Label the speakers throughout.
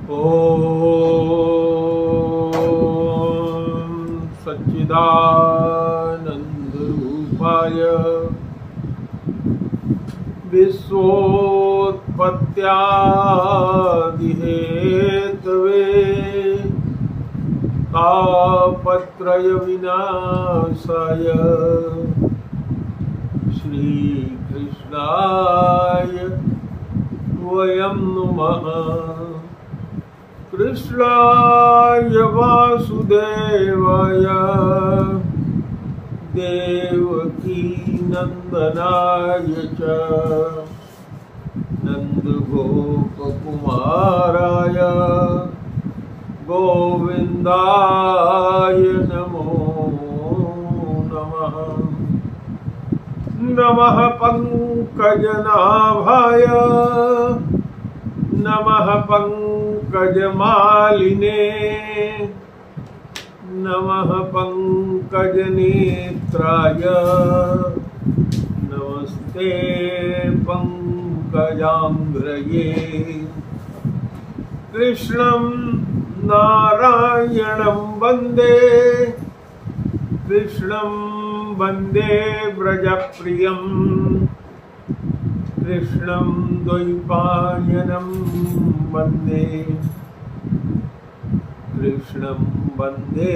Speaker 1: ॐ सच्चिदानन्दरूपाय विश्वोत्पत्त्यादिहेतवे तापत्रय विनाशाय श्रीकृष्णाय वयं नमः। कृष्णाय वासुदेवाय देवकी नंदनाय च नन्दगोपकुमाराय गोविन्दाय नमो नमः। नमः पंकजनाभाय नमः पंकजमालिने नमः पंकजनेत्राय नमस्ते पंकजांघ्रये। कृष्णं नारायणं वन्दे कृष्णं वन्दे व्रजप्रियं कृष्णं द्वैपायनं वन्दे कृष्णं वन्दे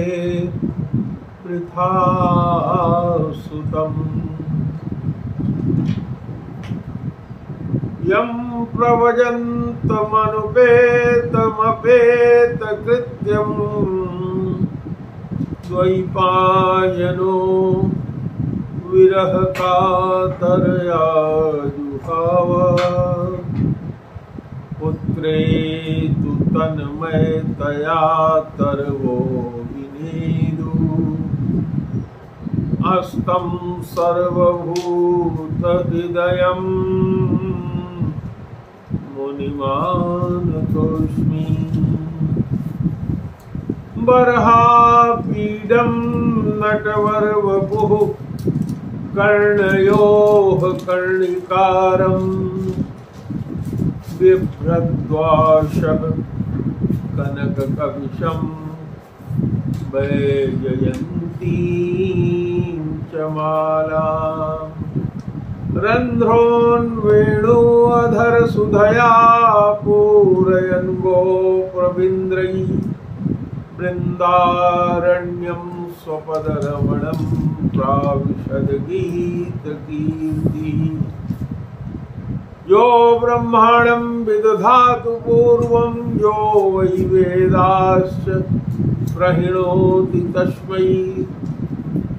Speaker 1: पृथासुतम्। यं प्रव्रजन्तमनुपेतमपेतकृत्यं द्वैपायनो विरहकातरया जुहाव। पुत्रेतु तन्मयतया तरवो विनीदु। अस्तं सर्वभूतहृदयं मुनिमानतोऽस्मि। बर्हापीडं नटवरवपुः कर्णयोः कर्णिकारं बिभ्रद्वाशः कनककविशं वैजयन्तीं च मालाम्। रन्ध्रोन्वेणोऽधरसुधया पूरयन् गोपरवीन्द्रैः बृन्दारण्यं स्वपदरमणं प्राविशद्गीतकीर्तिः। यो ब्रह्माणं विदधातु पूर्वं यो वै वेदाश्च प्रहिणोति तस्मै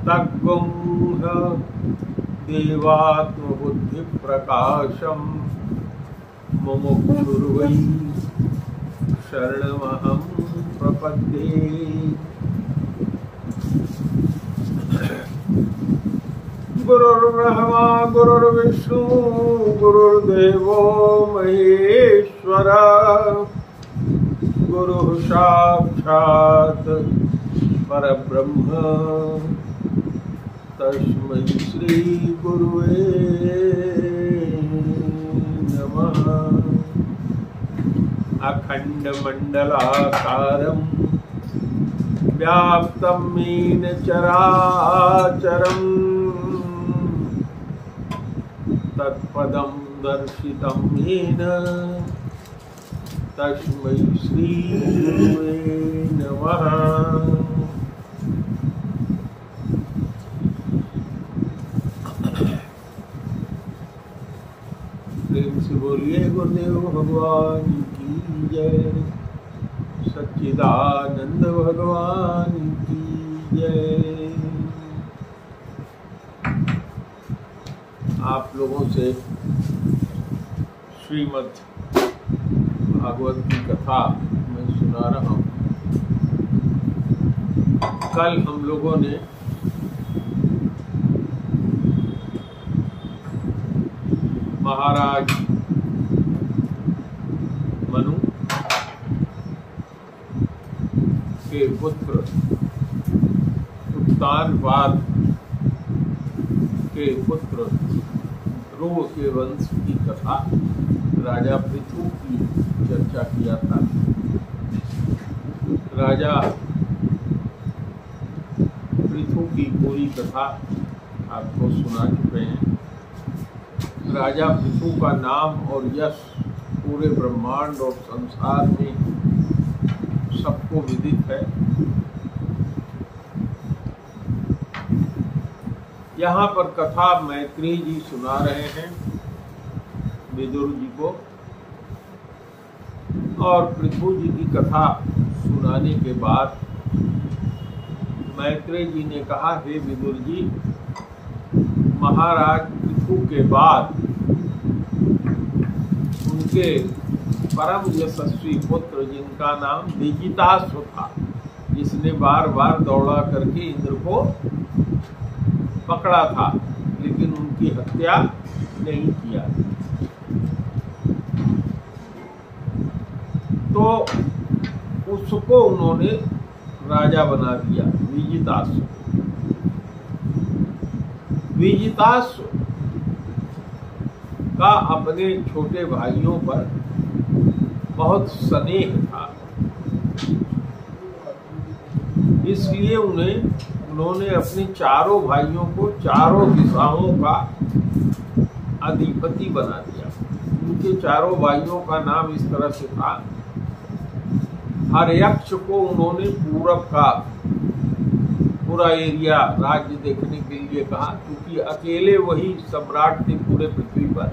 Speaker 1: तद्गुंह देवात्मबुद्धिप्रकाशं मुमुक्षुर्वै शरणमहं प्रपद्ये। गुरुर्ब्रह्मा गुरुर्विष्णु गुरुर्देवो महेश्वरा। गुरुः साक्षात् परब्रह्म तस्मै श्री गुरुवे नमः। अखण्डमण्डलाकारं व्याप्तं येन चराचरं तत्पदं दर्शितं येन तस्मै श्री गुरुवे नमः। प्रेम से बोलिए गुरुदेव भगवान की जय। सच्चिदानंद भगवान की जय। आप लोगों से श्रीमद् भागवत की कथा मैं सुना रहा हूँ। कल हम लोगों ने महाराज मनु के पुत्र उत्तानपाद के पुत्र ध्रुव के वंश की कथा राजा पृथु की चर्चा किया था। राजा पृथु की पूरी कथा आपको सुना चुके हैं। राजा पृथु का नाम और यश पूरे ब्रह्मांड और संसार में सबको विदित है। यहाँ पर कथा मैत्रेय जी सुना रहे हैं विदुर जी को, और पृथु जी की कथा सुनाने के बाद मैत्रेय जी ने कहा, हे विदुर जी, महाराज पृथु के बाद उनके परम यशस्वी पुत्र जिनका नाम विजिताश्व था, जिसने बार बार दौड़ा करके इंद्र को पकड़ा था लेकिन उनकी हत्या नहीं किया, तो उसको उन्होंने राजा बना दिया विजिताश्व। विजिताश्व का अपने छोटे भाइयों पर बहुत स्नेह था, इसलिए उन्होंने अपने चारों भाइयों को चारों दिशाओं का अधिपति बना दिया। उनके चारों भाइयों का नाम इस तरह से था। हर्यक्ष को उन्होंने पूरब का पूरा एरिया राज्य देखने के लिए कहा, क्योंकि अकेले वही सम्राट थे पूरे पृथ्वी पर।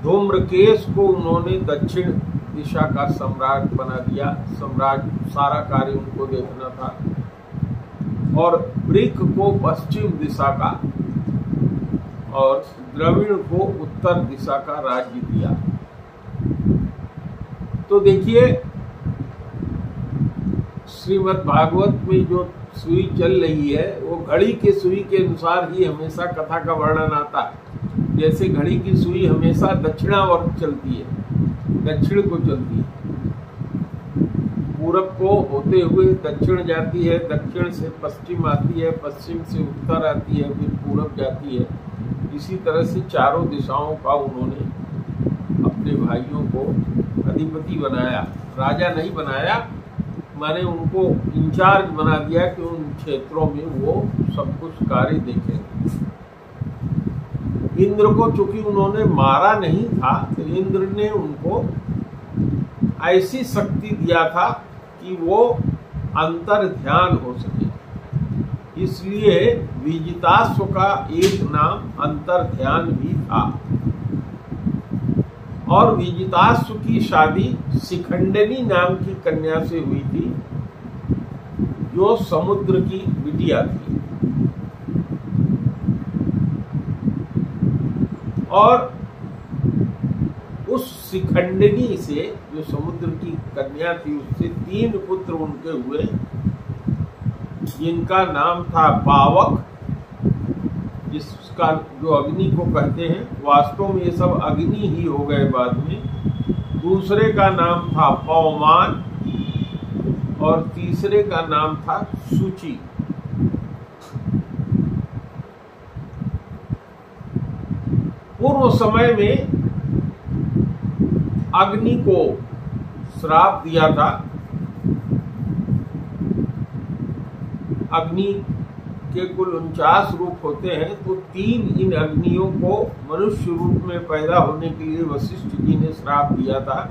Speaker 1: धूम्रकेश को उन्होंने दक्षिण दिशा का सम्राट बना दिया, सम्राट, सारा कार्य उनको देखना था। और वृक को पश्चिम दिशा का और द्रविड़ को उत्तर दिशा का राज्य दिया। तो देखिए, श्रीमद् भागवत में जो सुई चल रही है वो घड़ी के सुई के अनुसार ही हमेशा कथा का वर्णन आता है। जैसे घड़ी की सुई हमेशा दक्षिणावर्त चलती है, दक्षिण को चलती है, पूरब को होते हुए दक्षिण जाती है, दक्षिण से पश्चिम आती है, पश्चिम से उत्तर आती है, फिर पूरब जाती है। इसी तरह से चारों दिशाओं का उन्होंने अपने भाइयों को अधिपति बनाया, राजा नहीं बनाया, माने उनको इंचार्ज बना दिया कि उन क्षेत्रों में वो सब कुछ कार्य देखेंगे। इंद्र को चूंकि उन्होंने मारा नहीं था, तो इंद्र ने उनको ऐसी शक्ति दिया था कि वो अंतर ध्यान हो सके, इसलिए विजिताश्व का एक नाम अंतर ध्यान भी था। और विजिताश्व की शादी शिखंडिनी नाम की कन्या से हुई थी, जो समुद्र की बिटिया थी। और उस शिखंडिनी से, जो समुद्र की कन्या थी, उससे 3 पुत्र उनके हुए, जिनका नाम था पावक, जिसका जो अग्नि को कहते हैं, वास्तव में ये सब अग्नि ही हो गए बाद में। दूसरे का नाम था पवमान और तीसरे का नाम था सूची। पूर्व समय में अग्नि को श्राप दिया था। अग्नि के कुल 49 रूप होते हैं, तो 3 इन अग्नियों को मनुष्य रूप में पैदा होने के लिए वशिष्ठ जी ने श्राप दिया था।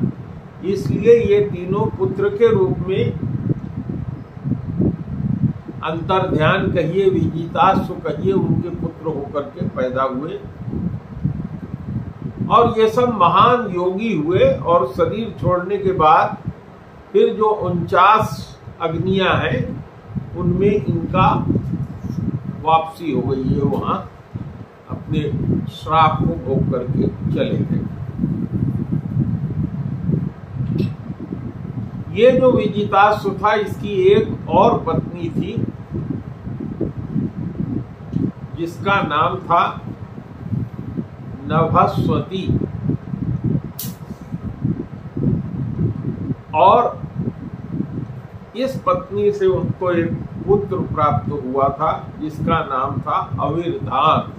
Speaker 1: इसलिए ये तीनों पुत्र के रूप में अंतर ध्यान कहिए, विजिताश्व कहिए, उनके पुत्र होकर के पैदा हुए। और ये सब महान योगी हुए, और शरीर छोड़ने के बाद फिर जो 49 अग्नियां हैं, उनमें इनका वापसी हो गई है, वहां अपने श्राप को भोग करके चले गए। ये जो विजिताश्व था, इसकी एक और पत्नी थी, जिसका नाम था नभस्वती। और इस पत्नी से उनको एक पुत्र प्राप्त हुआ था, जिसका नाम था अविर्धान।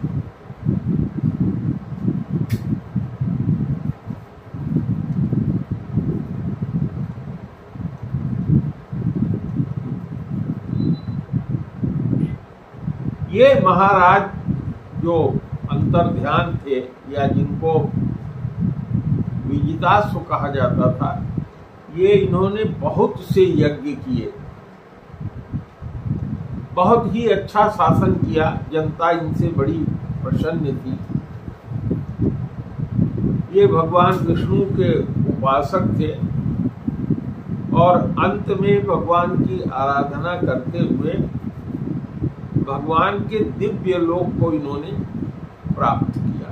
Speaker 1: ये महाराज जो अंतर्ध्यान थे या जिनको विजिताश्व कहा जाता था, ये इन्होंने बहुत से यज्ञ किए, बहुत ही अच्छा शासन किया, जनता इनसे बड़ी प्रसन्न थी। ये भगवान विष्णु के उपासक थे और अंत में भगवान की आराधना करते हुए भगवान के दिव्य लोक को इन्होंने प्राप्त किया।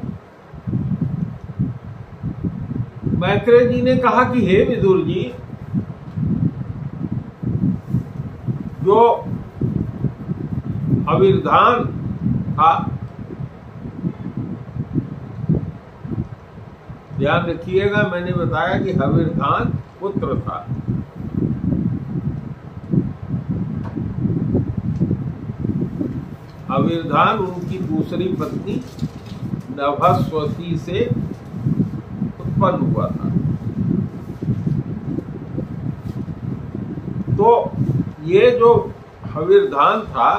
Speaker 1: मैत्रेय जी ने कहा कि हे विदुर जी, जो हविर्धान था, ध्यान रखिएगा, मैंने बताया कि हविर्धान पुत्र था। हविर्धान उनकी दूसरी पत्नी नभस्वती से उत्पन्न हुआ था। तो ये जो हविर्धान था,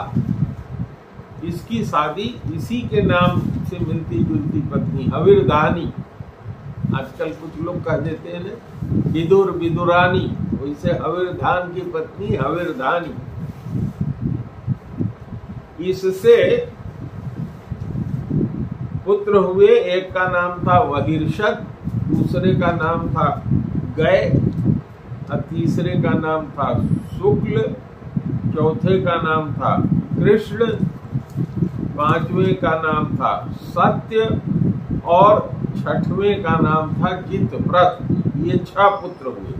Speaker 1: इसकी शादी इसी के नाम से मिलती जुलती पत्नी हविर्धानी, आजकल कुछ लोग कह देते हैं ना विदुर विदुरानी, वैसे हविर्धान की पत्नी हविर्धानी। इससे पुत्र हुए, एक का नाम था वहिर्षद, दूसरे का नाम था गय, और तीसरे का नाम था शुक्ल, चौथे का नाम था कृष्ण, पांचवें का नाम था सत्य और छठवें का नाम था जितव्रत। ये 6 पुत्र हुए।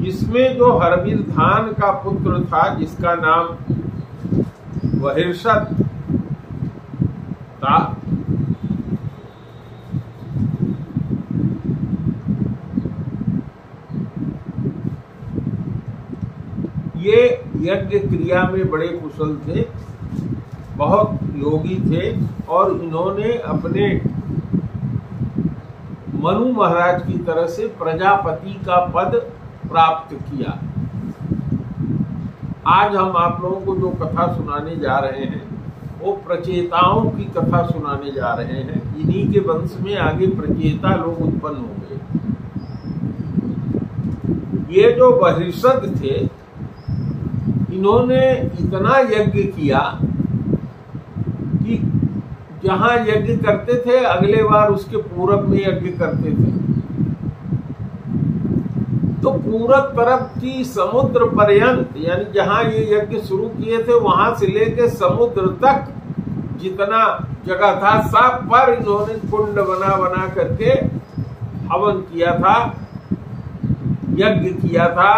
Speaker 1: इसमें जो हविर्धान का पुत्र था, जिसका नाम वहिर्षद था, ये यज्ञ क्रिया में बड़े कुशल थे, बहुत योगी थे और इन्होंने अपने मनु महाराज की तरह से प्रजापति का पद प्राप्त किया। आज हम आप लोगों को जो कथा सुनाने जा रहे हैं, वो प्रचेताओं की कथा सुनाने जा रहे हैं। इन्हीं के वंश में आगे प्रचेता लोग उत्पन्न होंगे। ये जो वहिर्षद थे, इन्होंने इतना यज्ञ किया कि जहां यज्ञ करते थे, अगले बार उसके पूरब में यज्ञ करते थे। तो पूरब तरफ की समुद्र पर्यंत, यानी जहां ये यज्ञ शुरू किए थे, वहां से लेके समुद्र तक जितना जगह था, सब पर इन्होंने कुंड बना बना करके हवन किया था, यज्ञ किया था।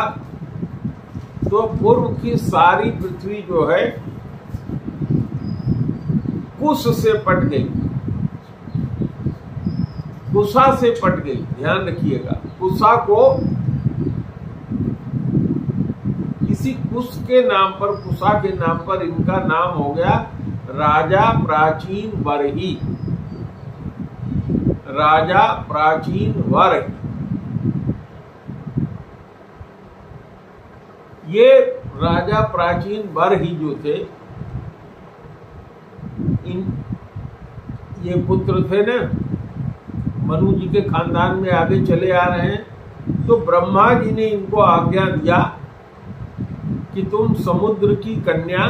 Speaker 1: तो पूर्व की सारी पृथ्वी जो है कुश से पट गई, कुशा से पट गई। ध्यान रखिएगा, कुशा को किसी कुश के नाम पर, कुशा के नाम पर इनका नाम हो गया राजा प्राचीन बरही। राजा प्राचीन वर्ग, ये राजा प्राचीन बरही जो थे, ये पुत्र थे ना, मनु जी के खानदान में आगे चले आ रहे हैं। तो ब्रह्मा जी ने इनको आज्ञा दिया कि तुम समुद्र की कन्या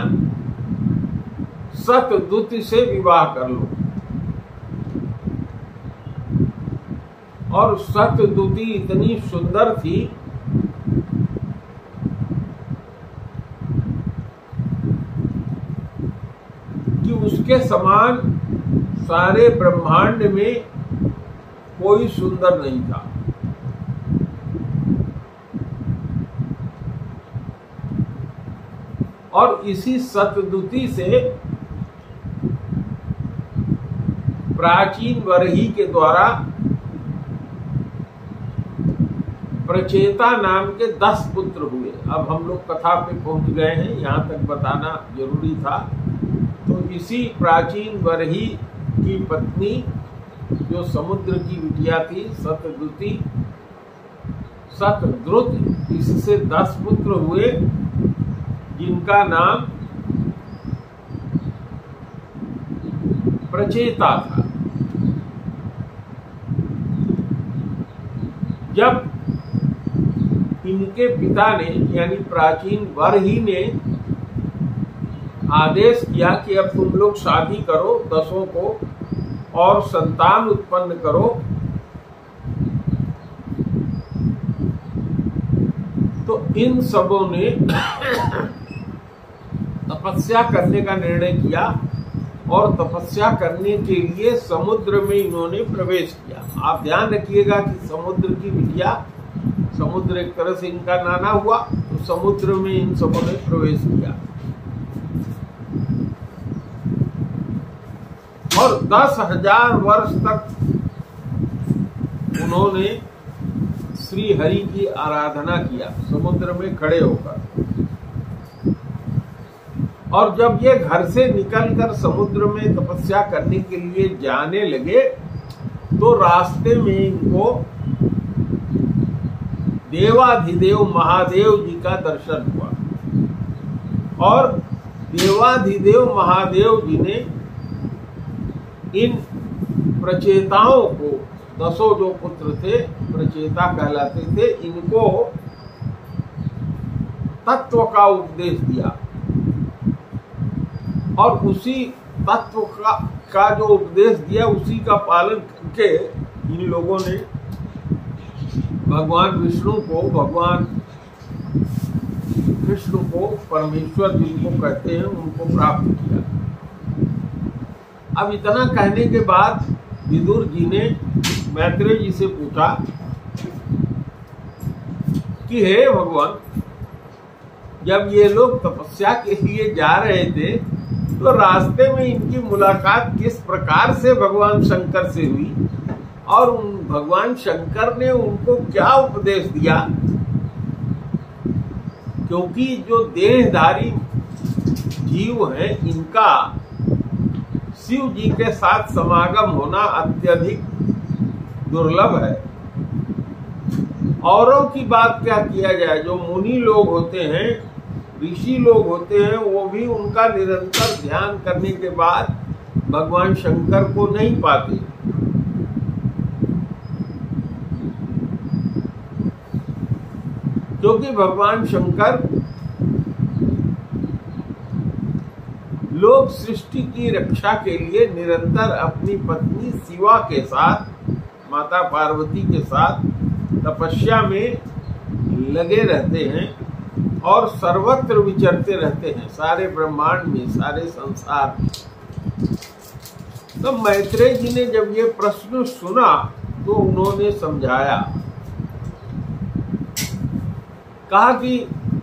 Speaker 1: सतदूति से विवाह कर लो। और सतदूति इतनी सुंदर थी कि उसके समान सारे ब्रह्मांड में कोई सुंदर नहीं था। और इसी सतदूति से प्राचीन वरही के द्वारा प्रचेता नाम के 10 पुत्र हुए। अब हम लोग कथा पे पहुंच गए हैं, यहां तक बताना जरूरी था। तो इसी प्राचीन वरही की पत्नी जो समुद्र की बिटिया थी, सतदूति, शतद्रुत, इससे 10 पुत्र हुए जिनका नाम प्रचेता था। जब इनके पिता ने यानी प्राचीन बरही ने आदेश किया कि अब तुम लोग शादी करो 10 को और संतान उत्पन्न करो, तो इन सबों ने तपस्या करने का निर्णय किया और तपस्या करने के लिए समुद्र में इन्होंने प्रवेश किया। आप ध्यान रखिएगा कि समुद्र की बिटिया, समुद्र एक तरह से इनका नाना हुआ, तो समुद्र में इन सबों ने प्रवेश किया और 10,000 वर्ष तक उन्होंने श्री हरि की आराधना किया समुद्र में खड़े होकर। और जब ये घर से निकलकर समुद्र में तपस्या करने के लिए जाने लगे तो रास्ते में इनको देवाधिदेव महादेव जी का दर्शन हुआ और देवाधिदेव महादेव जी ने इन प्रचेताओं को, 10 जो पुत्र थे प्रचेता कहलाते थे, इनको तत्व का उपदेश दिया और उसी तत्व का जो उपदेश दिया उसी का पालन करके इन लोगों ने भगवान विष्णु को, भगवान कृष्ण को, परमेश्वर जिनको कहते हैं, उनको प्राप्त किया। अब इतना कहने के बाद विदुर जी ने मैत्रेय जी से पूछा कि हे भगवान, जब ये लोग तपस्या के लिए जा रहे थे तो रास्ते में इनकी मुलाकात किस प्रकार से भगवान शंकर से हुई और भगवान शंकर ने उनको क्या उपदेश दिया? क्योंकि जो देहधारी जीव हैं, इनका शिव जी के साथ समागम होना अत्यधिक दुर्लभ है। औरों की बात क्या किया जाए, जो मुनि लोग होते हैं, ऋषि लोग होते हैं, वो भी उनका निरंतर ध्यान करने के बाद भगवान शंकर को नहीं पाते। क्योंकि भगवान शंकर लोक सृष्टि की रक्षा के लिए निरंतर अपनी पत्नी शिवा के साथ, माता पार्वती के साथ तपस्या में लगे रहते हैं और सर्वत्र विचरते रहते हैं, सारे ब्रह्मांड में, सारे संसार में। तो मैत्रेय जी ने जब ये प्रश्न सुना तो उन्होंने समझाया, कहा कि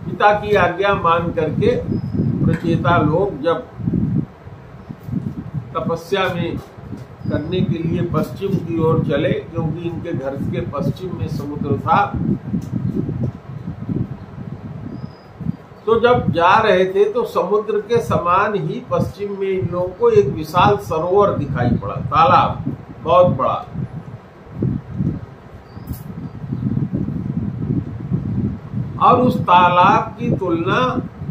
Speaker 1: पिता की आज्ञा मान करके प्रचेता लोग जब तपस्या में करने के लिए पश्चिम की ओर चले, क्योंकि इनके घर के पश्चिम में समुद्र था, तो जब जा रहे थे तो समुद्र के समान ही पश्चिम में इन लोगों को एक विशाल सरोवर दिखाई पड़ा, तालाब बहुत बड़ा। और उस तालाब की तुलना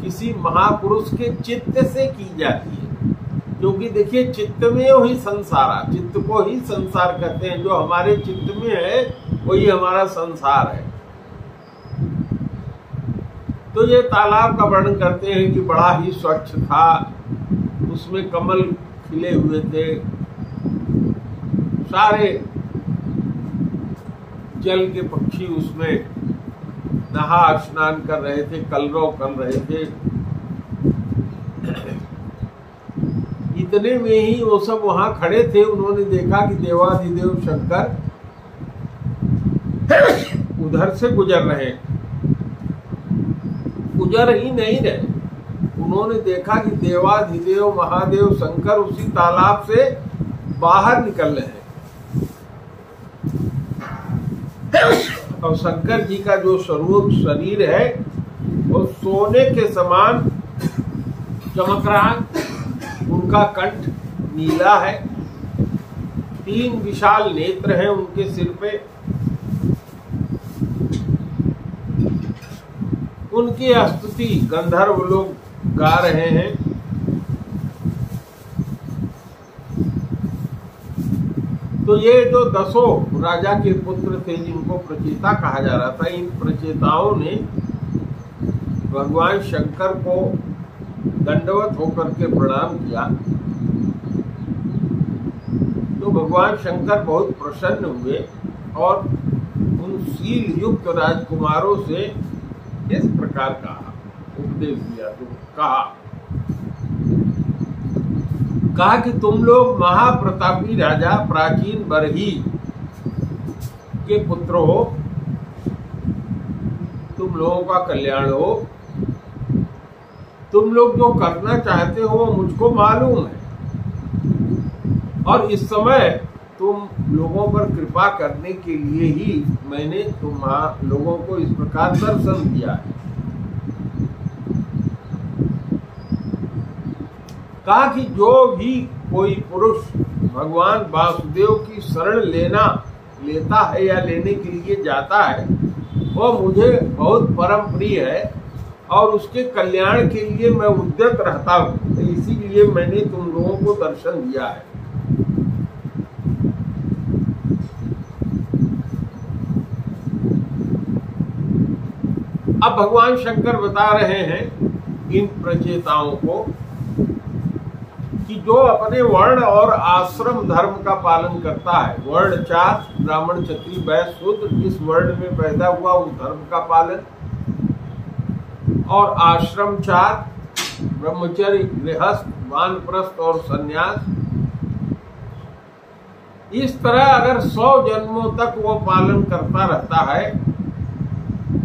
Speaker 1: किसी महापुरुष के चित्त से की जाती है, क्योंकि देखिए चित्त में वही संसार, चित्त को ही संसार कहते हैं। जो हमारे चित्त में है वही हमारा संसार है। तो ये तालाब का वर्णन करते हैं कि बड़ा ही स्वच्छ था, उसमें कमल खिले हुए थे, सारे जल के पक्षी उसमें नहा स्नान कर रहे थे, कलरव कर रहे थे। इतने में ही वो सब वहां खड़े थे, उन्होंने देखा कि देवाधिदेव शंकर उधर से गुजर रहे हैं। गुजर ही नहीं रहे, उन्होंने देखा कि देवाधिदेव महादेव शंकर उसी तालाब से बाहर निकल रहे हैं। और शंकर जी का जो स्वरूप शरीर है वो सोने के समान चमक रहा है। उनका कंठ नीला है, 3 विशाल नेत्र हैं उनके सिर पे, उनकी स्तुति गंधर्व लोग गा रहे हैं। तो ये जो 10 राजा के पुत्र थे जिनको प्रचेता कहा जा रहा था, इन प्रचेताओं ने भगवान शंकर को दंडवत होकर के प्रणाम किया। तो भगवान शंकर बहुत प्रसन्न हुए और उन शील युक्त राजकुमारों से इस प्रकार का उपदेश दिया। तो कहा कि तुम लोग महाप्रतापी राजा प्राचीन बरही के पुत्र हो, तुम लोगों का कल्याण हो। तुम लोग जो करना चाहते हो वो मुझको मालूम है, और इस समय तुम लोगों पर कृपा करने के लिए ही मैंने तुम लोगों को इस प्रकार दर्शन दिया है। कहा कि जो भी कोई पुरुष भगवान वासुदेव की शरण लेता है या लेने के लिए जाता है, वो मुझे बहुत परम प्रिय है और उसके कल्याण के लिए मैं उद्यत रहता हूँ। इसीलिए मैंने तुम लोगों को दर्शन दिया है। अब भगवान शंकर बता रहे हैं इन प्रचेताओं को कि जो अपने वर्ण और आश्रम धर्म का पालन करता है, वर्ण 4 ब्राह्मण क्षत्रिय वैश्य शूद्र, जिस वर्ण में पैदा हुआ उस धर्म का पालन, और आश्रम 4 ब्रह्मचर्य, गृहस्थ, वानप्रस्थ और सन्यास। इस तरह अगर 100 जन्मों तक वो पालन करता रहता है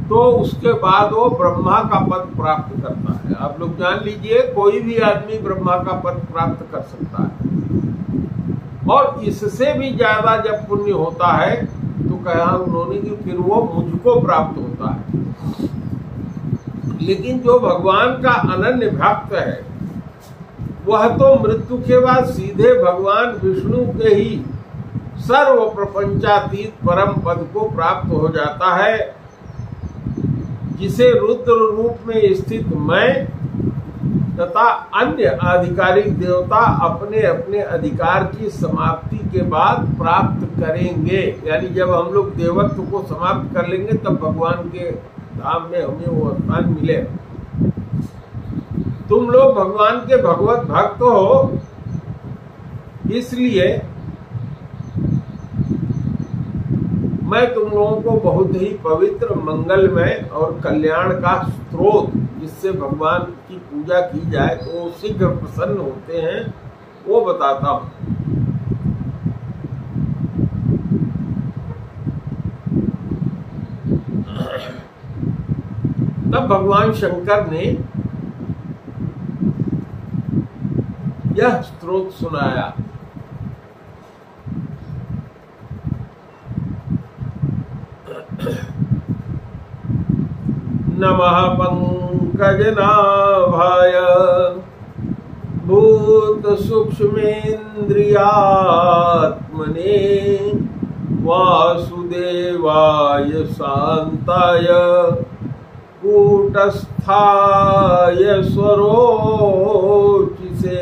Speaker 1: तो उसके बाद वो ब्रह्मा का पद प्राप्त करता है। आप लोग जान लीजिए, कोई भी आदमी ब्रह्मा का पद प्राप्त कर सकता है, और इससे भी ज्यादा जब पुण्य होता है तो कहा उन्होंने कि फिर वो मुझको प्राप्त होता है। लेकिन जो भगवान का अनन्य भक्त है वह तो मृत्यु के बाद सीधे भगवान विष्णु के ही सर्व प्रपंचातीत परम पद को प्राप्त हो जाता है, जिसे रुद्र रूप में स्थित मैं तथा अन्य आधिकारिक देवता अपने अपने अधिकार की समाप्ति के बाद प्राप्त करेंगे। यानी जब हम लोग देवत्व को समाप्त कर लेंगे तब भगवान के धाम में हमें वो स्थान मिले। तुम लोग भगवान के भगवत भक्त हो, इसलिए मैं तुम लोगों को बहुत ही पवित्र, मंगलमय और कल्याण का स्रोत, जिससे भगवान की पूजा की जाए तो वो शीघ्र प्रसन्न होते हैं, वो बताता हूं। तब भगवान शंकर ने यह स्रोत सुनाया। नमः पंकजनाभाय भूत सूक्ष्मेन्द्रियात्मने वासुदेवाय शांताय कूटस्थाय स्वरोचिसे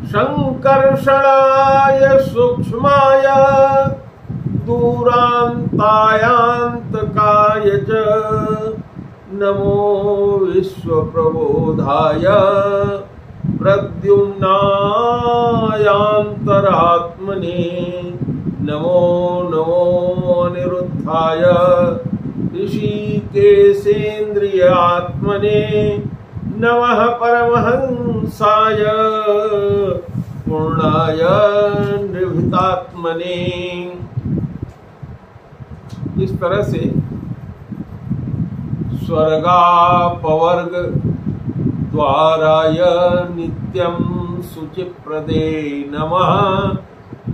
Speaker 1: संकर्षणाय सूक्ष्माय दूरान्तायान्तकाय च नमो विश्वप्रबोधाय प्रद्युम्नायान्तरात्मने नमो नमो अनिरुद्धाय ऋषिकेशेन्द्रियात्मने नमः परमहंसाय पूर्णाय निर्भीतात्मने। इस तरह से स्वर्गापवर्ग द्वाराय नित्यं शुचिप्रदे नमः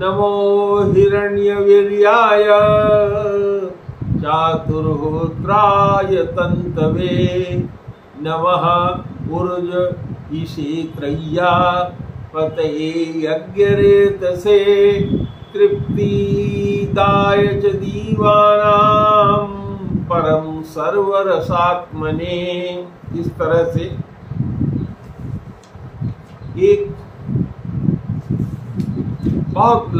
Speaker 1: नमो हिरण्यवीर्याय चातुर्होत्राय तन्तवे नमः ऊर्ज ईशेत्रय्या पतये यज्ञरेतसे तृप्तिदाय च दीवानां परम सर्वरसात्मने। इस तरह से एक बहुत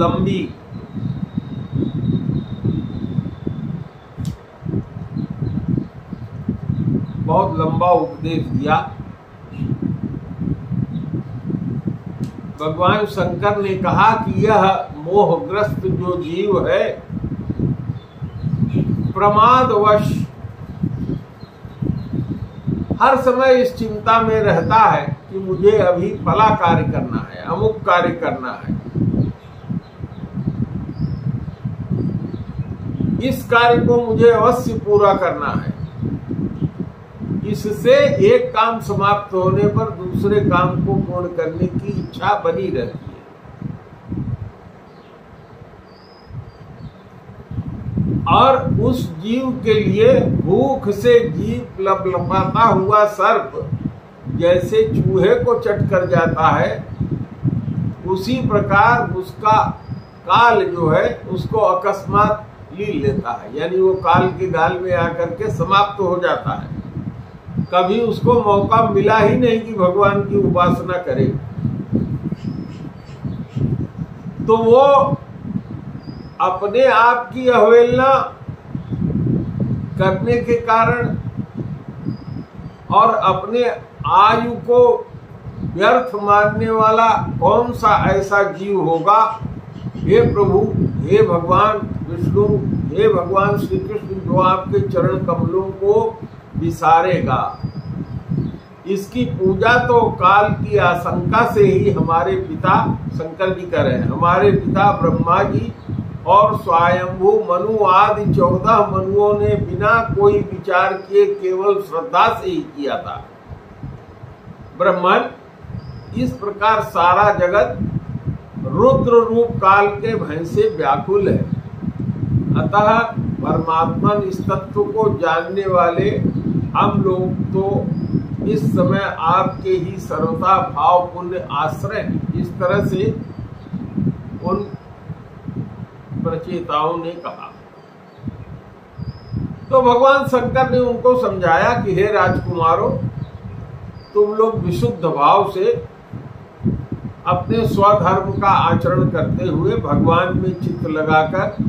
Speaker 1: लंबा उपदेश दिया। भगवान शंकर ने कहा कि यह मोहग्रस्त जो जीव है प्रमादवश हर समय इस चिंता में रहता है कि मुझे अभी फला कार्य करना है, अमुक कार्य करना है, इस कार्य को मुझे अवश्य पूरा करना है। इससे एक काम समाप्त होने पर दूसरे काम को पूर्ण करने की इच्छा बनी रहती है। और उस जीव के लिए भूख से जीव लपलपाता हुआ सर्प जैसे चूहे को चट कर जाता है, उसी प्रकार उसका काल जो है उसको अकस्मात लील लेता है, यानी वो काल के गाल में आकर के समाप्त हो जाता है। कभी उसको मौका मिला ही नहीं कि भगवान की उपासना करे। तो वो अपने आप की अवहेलना करने के कारण और अपने आयु को व्यर्थ मानने वाला कौन सा ऐसा जीव होगा, हे प्रभु, हे भगवान विष्णु, हे भगवान श्री कृष्ण, जो आपके चरण कमलों को विसारेगा। इसकी पूजा तो काल की आशंका से ही हमारे पिता शंकर जी कर रहे हैं। हमारे पिता ब्रह्मा जी और स्वयंभू मनु आदि 14 मनुओं ने बिना कोई विचार किए केवल श्रद्धा से ही किया था। ब्रह्मन इस प्रकार सारा जगत रुद्र रूप काल के भय से व्याकुल है। अतः परमात्मा इस तत्व को जानने वाले हम लोग तो इस समय आपके ही सर्वथा भाव पुण्य आश्रय हैं। इस तरह से उन प्रचेताओं ने कहा। तो भगवान शंकर ने उनको समझाया कि हे राजकुमारों, तुम लोग विशुद्ध भाव से अपने स्वधर्म का आचरण करते हुए भगवान में चित्त लगाकर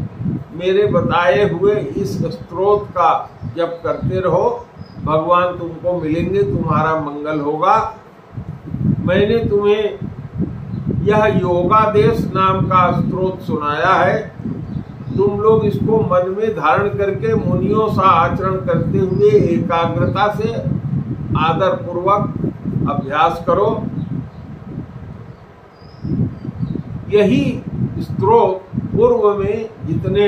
Speaker 1: मेरे बताए हुए इस स्तोत्र का जप करते रहो। भगवान तुमको मिलेंगे, तुम्हारा मंगल होगा। मैंने तुम्हें यह योगादेश नाम का स्तोत्र सुनाया है, तुम लोग इसको मन में धारण करके मुनियों सा आचरण करते हुए एकाग्रता से आदर पूर्वक अभ्यास करो। यही स्तोत्र पूर्व में जितने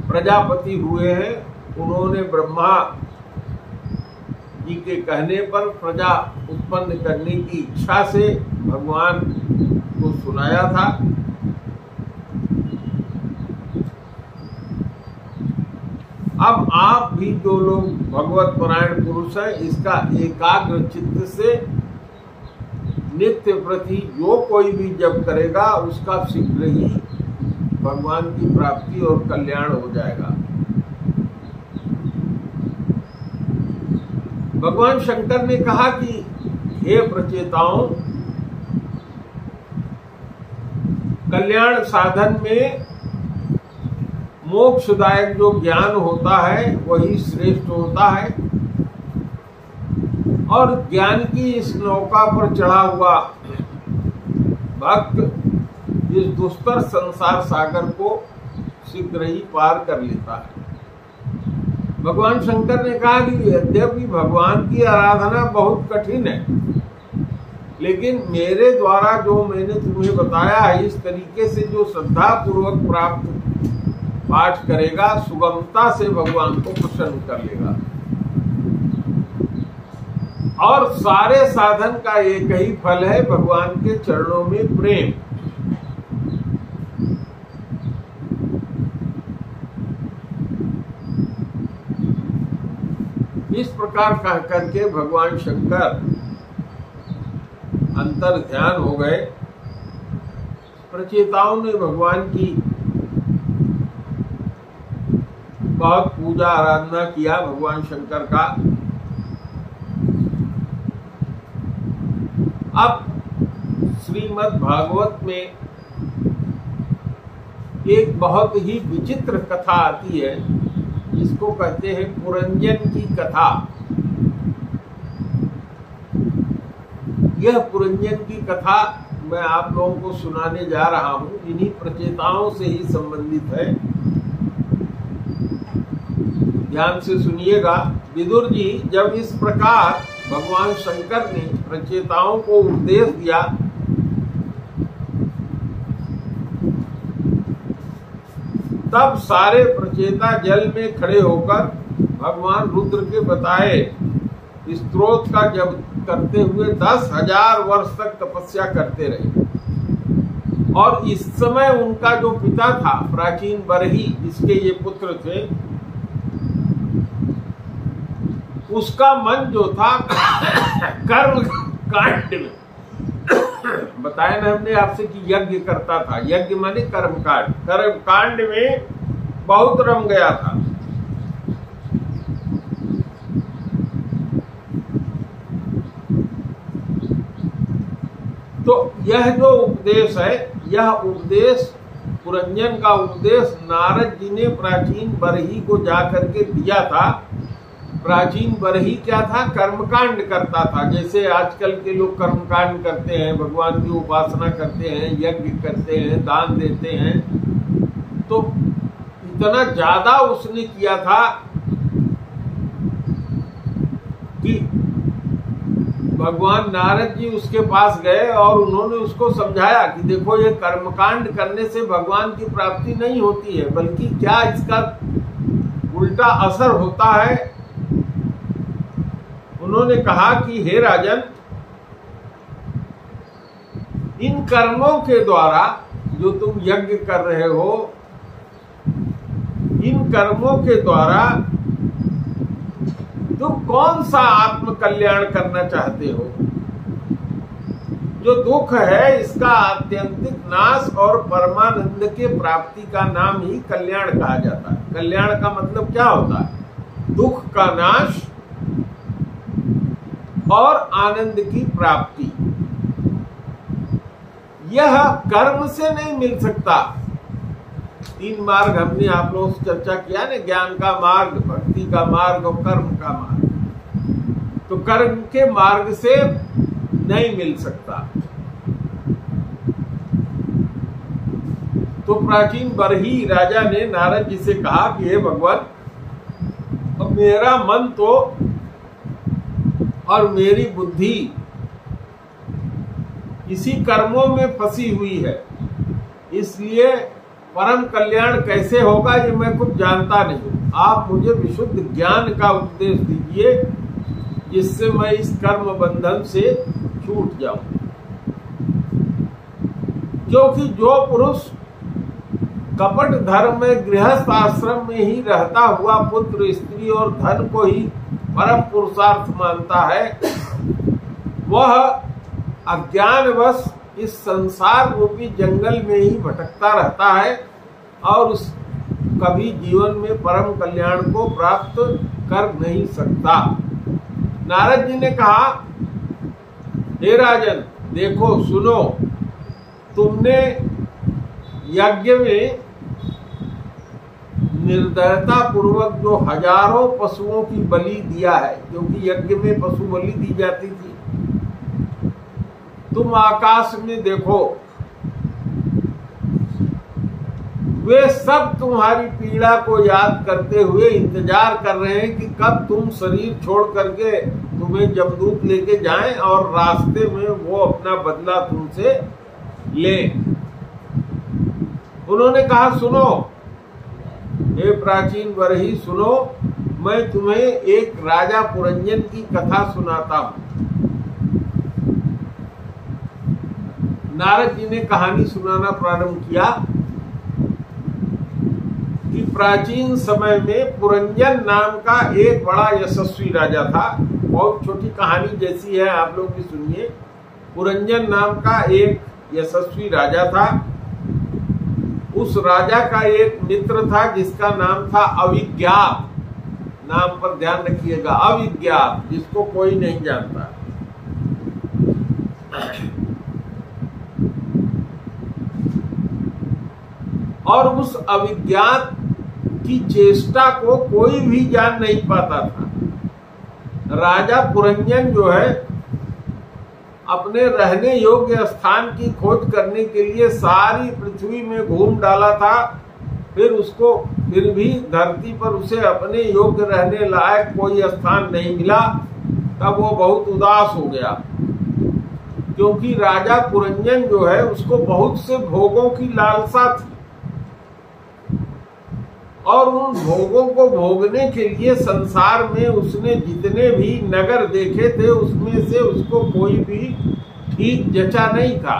Speaker 1: प्रजापति हुए हैं उन्होंने ब्रह्मा जी के कहने पर प्रजा उत्पन्न करने की इच्छा से भगवान को सुनाया था। अब आप भी जो लोग भगवत परायण पुरुष हैं, इसका एकाग्र चित्त से नित्य प्रति जो कोई भी जप करेगा उसका शीघ्र ही भगवान की प्राप्ति और कल्याण हो जाएगा। भगवान शंकर ने कहा कि हे प्रचेताओं, कल्याण साधन में मोक्षदायक जो ज्ञान होता है वही श्रेष्ठ होता है। और ज्ञान की इस नौका पर चढ़ा हुआ भक्त इस दुस्तर संसार सागर को शीघ्र ही पार कर लेता है। भगवान शंकर ने कहा कि यद्यपि भगवान की आराधना बहुत कठिन है, लेकिन मेरे द्वारा जो मैंने तुम्हें बताया है इस तरीके से जो श्रद्धा पूर्वक प्राप्त पाठ करेगा, सुगमता से भगवान को प्रसन्न कर लेगा। और सारे साधन का एक ही फल है, भगवान के चरणों में प्रेम। इस प्रकार कह करके भगवान शंकर अंतर ध्यान हो गए। प्रचेताओं ने भगवान की बहुत पूजा आराधना किया भगवान शंकर का। अब श्रीमद् भागवत में एक बहुत ही विचित्र कथा आती है, जिसको कहते हैं पुरंजन की कथा। यह पुरंजन की कथा मैं आप लोगों को सुनाने जा रहा हूं, इन्हीं प्रचेताओं से ही संबंधित है। ध्यान से सुनिएगा। विदुर जी जब इस प्रकार भगवान शंकर ने प्रचेताओं को उपदेश दिया, तब सारे प्रचेता जल में खड़े होकर भगवान रुद्र के बताए स्त्रोत का जप करते हुए 10,000 वर्ष तक तपस्या करते रहे। और इस समय उनका जो पिता था प्राचीन बरही, जिसके ये पुत्र थे, उसका मन जो था कर्म कांड में, बताया ना हमने आपसे कि यज्ञ करता था, यज्ञ माने कर्म कांड में बहुत रम गया था। तो यह जो उपदेश है, यह उपदेश पुरंजन का उपदेश नारद जी ने प्राचीन बरही को जाकर के दिया था। प्राचीन बरही क्या था? कर्मकांड करता था। जैसे आजकल के लोग कर्मकांड करते हैं, भगवान की उपासना करते हैं, यज्ञ करते हैं, दान देते हैं। तो इतना ज्यादा उसने किया था कि भगवान नारद जी उसके पास गए और उन्होंने उसको समझाया कि देखो, ये कर्मकांड करने से भगवान की प्राप्ति नहीं होती है, बल्कि क्या इसका उल्टा असर होता है। उन्होंने कहा कि हे राजन, इन कर्मों के द्वारा जो तुम यज्ञ कर रहे हो, इन कर्मों के द्वारा तुम कौन सा आत्म कल्याण करना चाहते हो? जो दुख है इसका आत्यंतिक नाश और परमानंद के प्राप्ति का नाम ही कल्याण कहा जाता है। कल्याण का मतलब क्या होता है? दुख का नाश और आनंद की प्राप्ति। यह कर्म से नहीं मिल सकता। 3 मार्ग हमने आप लोगों से चर्चा किया ना, ज्ञान का मार्ग, भक्ति का मार्ग और कर्म का मार्ग। तो कर्म के मार्ग से नहीं मिल सकता। तो प्राचीन बरही राजा ने नारद जी से कहा कि हे भगवान, मेरा मन तो और मेरी बुद्धि इसी कर्मों में फंसी हुई है, इसलिए परम कल्याण कैसे होगा ये मैं कुछ जानता नहीं। आप मुझे विशुद्ध ज्ञान का उपदेश दीजिए, जिससे मैं इस कर्म बंधन से छूट जाऊं। क्योंकि जो पुरुष कपट धर्म में गृहस्थ आश्रम में ही रहता हुआ पुत्र, स्त्री और धन को ही परम पुरुषार्थ मानता है, वह अज्ञानवश इस संसार रूपी जंगल में ही भटकता रहता है और कभी जीवन में परम कल्याण को प्राप्त कर नहीं सकता। नारद जी ने कहा, हे राजन, देखो सुनो, तुमने यज्ञ में निर्दयता पूर्वक जो हजारों पशुओं की बलि दिया है, क्योंकि यज्ञ में पशु बलि दी जाती थी। तुम आकाश में देखो, वे सब तुम्हारी पीड़ा को याद करते हुए इंतजार कर रहे हैं कि कब तुम शरीर छोड़ करके तुम्हें जमदूत लेके जाएं और रास्ते में वो अपना बदला तुमसे ले। उन्होंने कहा, सुनो हे प्राचीन बरही, सुनो, मैं तुम्हें एक राजा पुरंजन की कथा सुनाता हूं। नारद जी ने कहानी सुनाना प्रारंभ किया कि प्राचीन समय में पुरंजन नाम का एक बड़ा यशस्वी राजा था। बहुत छोटी कहानी जैसी है, आप लोग भी सुनिए। पुरंजन नाम का एक यशस्वी राजा था। उस राजा का एक मित्र था जिसका नाम था अविज्ञात। नाम पर ध्यान रखिएगा, अविज्ञात, जिसको कोई नहीं जानता। और उस अविज्ञात की चेष्टा को कोई भी जान नहीं पाता था। राजा पुरंजन जो है अपने रहने योग्य स्थान की खोज करने के लिए सारी पृथ्वी में घूम डाला था, फिर भी धरती पर उसे अपने योग्य रहने लायक कोई स्थान नहीं मिला। तब वो बहुत उदास हो गया, क्योंकि राजा पुरंजन जो है उसको बहुत से भोगों की लालसा थी, और उन भोगों को भोगने के लिए संसार में उसने जितने भी नगर देखे थे उसमें से उसको कोई भी ठीक जचा नहीं था।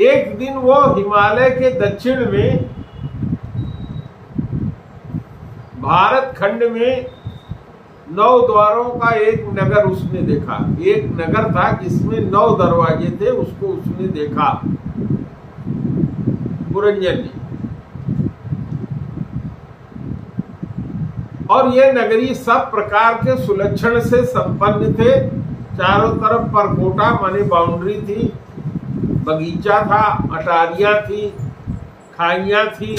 Speaker 1: एक दिन वो हिमालय के दक्षिण में भारत खंड में 9 द्वारों का एक नगर उसने देखा। एक नगर था जिसमें 9 दरवाजे थे, उसको उसने देखा पुरंजन ने। और ये नगरी सब प्रकार के सुलक्षण से संपन्न थे। चारों तरफ परकोटा माने बाउंड्री थी, बगीचा था, अटारियां थी, खाइयां थी,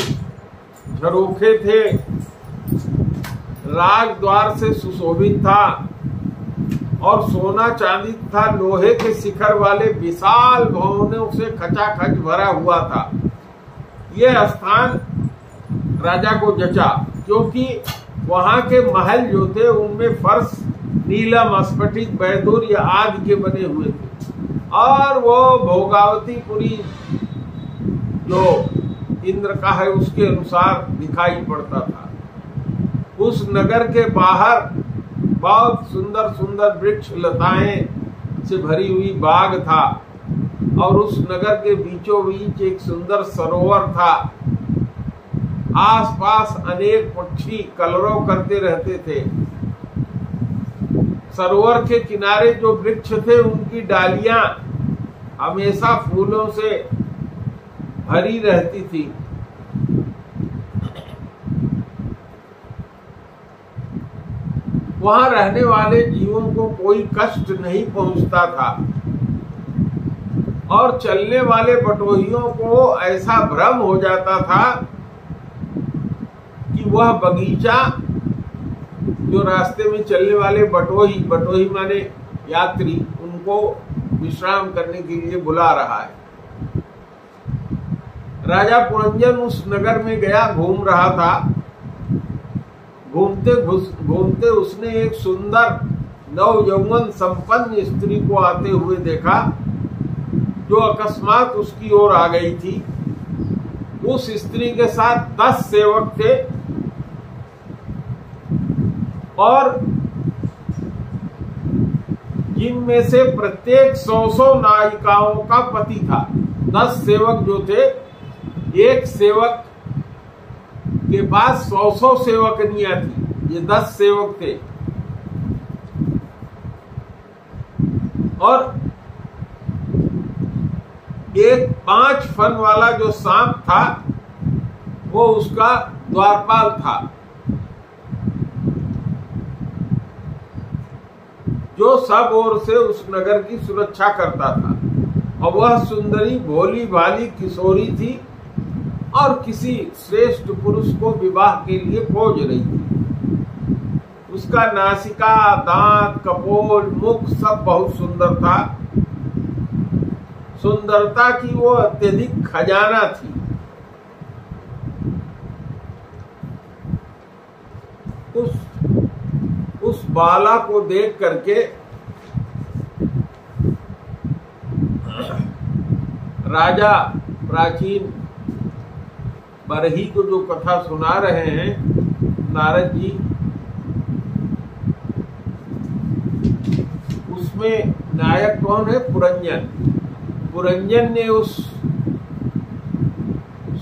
Speaker 1: झरोखे थे, राज द्वार से सुशोभित था, और सोना चांदी था, लोहे के शिखर वाले विशाल भवनों से खचाखच भरा हुआ था। यह स्थान राजा को जचा, क्योंकि वहां के महल जो थे उनमें फर्श नीलम, स्फटिक, बैदूर्य आदि के बने हुए थे, और वो भोगावतीपुरी जो इंद्र का है उसके अनुसार दिखाई पड़ता था। उस नगर के बाहर बहुत सुंदर सुंदर वृक्ष लताएं से भरी हुई बाग था, और उस नगर के बीचों बीच एक सुंदर सरोवर था। आसपास अनेक पक्षी कलरव करते रहते थे। सरोवर के किनारे जो वृक्ष थे उनकी डालियां हमेशा फूलों से भरी रहती थी। वहां रहने वाले जीवों को कोई कष्ट नहीं पहुंचता था, और चलने वाले बटोहियों को ऐसा भ्रम हो जाता था कि वह बगीचा जो रास्ते में चलने वाले बटोही माने यात्री, उनको विश्राम करने के लिए बुला रहा है। राजा पुरंजन उस नगर में गया, घूम रहा था। घूमते उसने एक सुंदर नवयौवन संपन्न स्त्री को आते हुए देखा, जो अकस्मात उसकी ओर आ गई थी। उस स्त्री के साथ 10 सेवक थे, और जिनमें से प्रत्येक 100 नायिकाओं का पति था। 10 सेवक जो थे, एक सेवक के पास 100 सेवकनियां थी। ये 10 सेवक थे, और एक 5 फन वाला जो सांप था वो उसका द्वारपाल था, जो सब ओर से उस नगर की सुरक्षा करता था। और वह सुंदरी भोली भाली किशोरी थी, और किसी श्रेष्ठ पुरुष को विवाह के लिए खोज रही थी। उसका नासिका, दांत, कपोल, मुख सब बहुत सुंदर था। सुंदरता की वो अत्यधिक खजाना थी। उस बाला को देख करके राजा प्राचीन बरही को जो कथा सुना रहे हैं नारद जी, उसमें नायक कौन है? पुरंजन। पुरंजन ने उस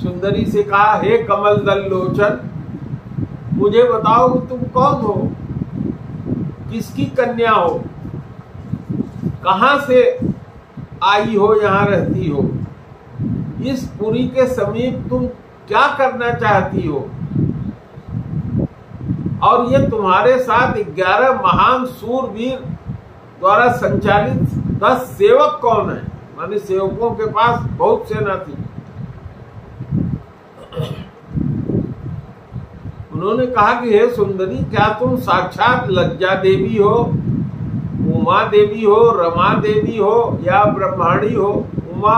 Speaker 1: सुंदरी से कहा, हे कमल दल लोचन, मुझे बताओ कि तुम कौन हो, किसकी कन्या हो, कहां से आई हो, यहां रहती हो। इस पुरी के समीप तुम क्या करना चाहती हो? और ये तुम्हारे साथ 11 महान सूरवीर द्वारा संचालित 10 सेवक कौन है? माने सेवकों के पास बहुत सेना थी। उन्होंने कहा कि हे सुंदरी, क्या तुम साक्षात लज्जा देवी हो, उमा देवी हो, रमा देवी हो या ब्रह्माणी हो? उमा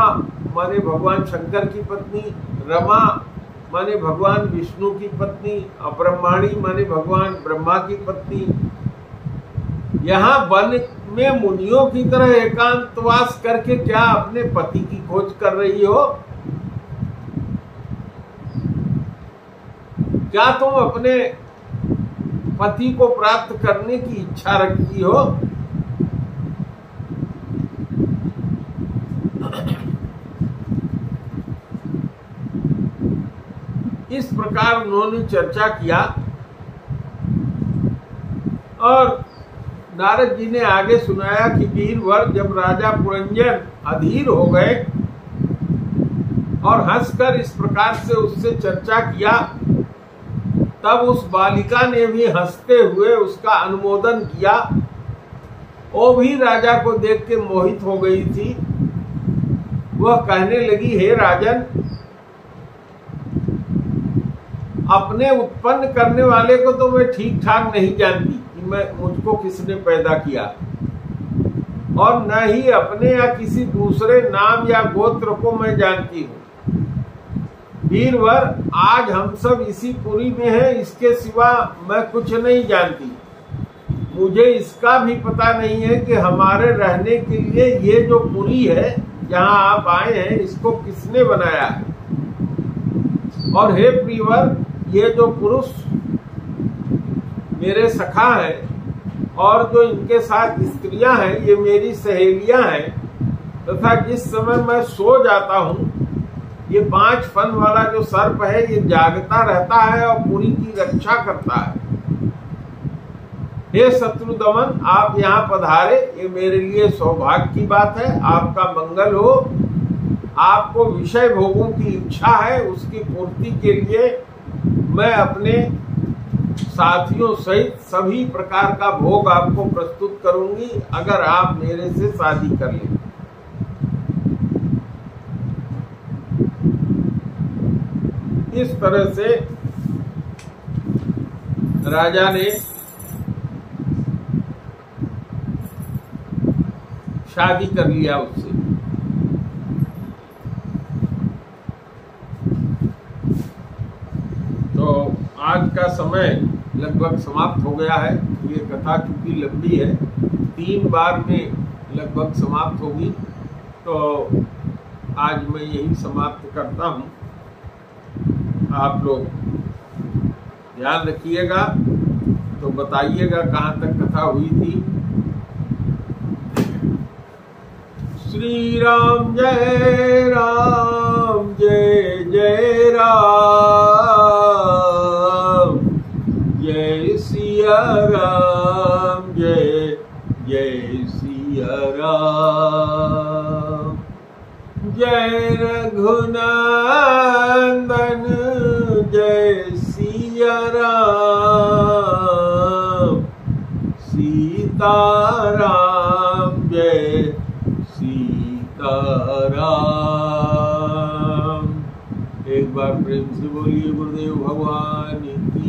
Speaker 1: माने भगवान शंकर की पत्नी, रमा माने भगवान विष्णु की पत्नी, और ब्रह्माणी माने भगवान ब्रह्मा की पत्नी। यहाँ वन में मुनियों की तरह एकांतवास करके क्या अपने पति की खोज कर रही हो? क्या तुम अपने पति को प्राप्त करने की इच्छा रखती हो? इस प्रकार उन्होंने चर्चा किया और नारद जी ने आगे सुनाया कि वीरवर, जब राजा पुरंजन अधीर हो गए और हंसकर इस प्रकार से उससे चर्चा किया, तब उस बालिका ने भी हंसते हुए उसका अनुमोदन किया। वो भी राजा को देख के मोहित हो गई थी। वह कहने लगी, हे राजन, अपने उत्पन्न करने वाले को तो मैं ठीक ठाक नहीं जानती कि मुझको किसने पैदा किया, और न ही अपने या किसी दूसरे नाम या गोत्र को मैं जानती हूँ। वीरवर, आज हम सब इसी पुरी में हैं, इसके सिवा मैं कुछ नहीं जानती। मुझे इसका भी पता नहीं है कि हमारे रहने के लिए ये जो पुरी है जहाँ आप आए हैं, इसको किसने बनाया है। और हे प्रियवर, ये जो पुरुष मेरे सखा हैं और जो इनके साथ स्त्रियां हैं, ये मेरी सहेलियां हैं, तथा जिस समय मैं सो जाता हूँ, ये 5 फन वाला जो सर्प है, ये जागता रहता है और पुरी की रक्षा करता है। हे शत्रुदमन, आप यहाँ पधारे, ये मेरे लिए सौभाग्य की बात है। आपका मंगल हो। आपको विषय भोगों की इच्छा है, उसकी पूर्ति के लिए मैं अपने साथियों सहित सभी प्रकार का भोग आपको प्रस्तुत करूंगी, अगर आप मेरे से शादी कर लें। इस तरह से राजा ने शादी कर लिया उससे। तो आज का समय लगभग समाप्त हो गया है। ये कथा चूंकि लंबी है, 3 बार में लगभग समाप्त होगी, तो आज मैं यही समाप्त करता हूँ। आप लोग ध्यान रखिएगा, तो बताइएगा कहाँ तक कथा हुई थी। श्री राम जय राम, जय जय राम, जय सिया राम, जय जय सिया राम, जय रघुनंदन, जय सिया राम, सीता राम, जय सीता राम। एक बार प्रेम से बोलिए गुरुदेव भगवान की।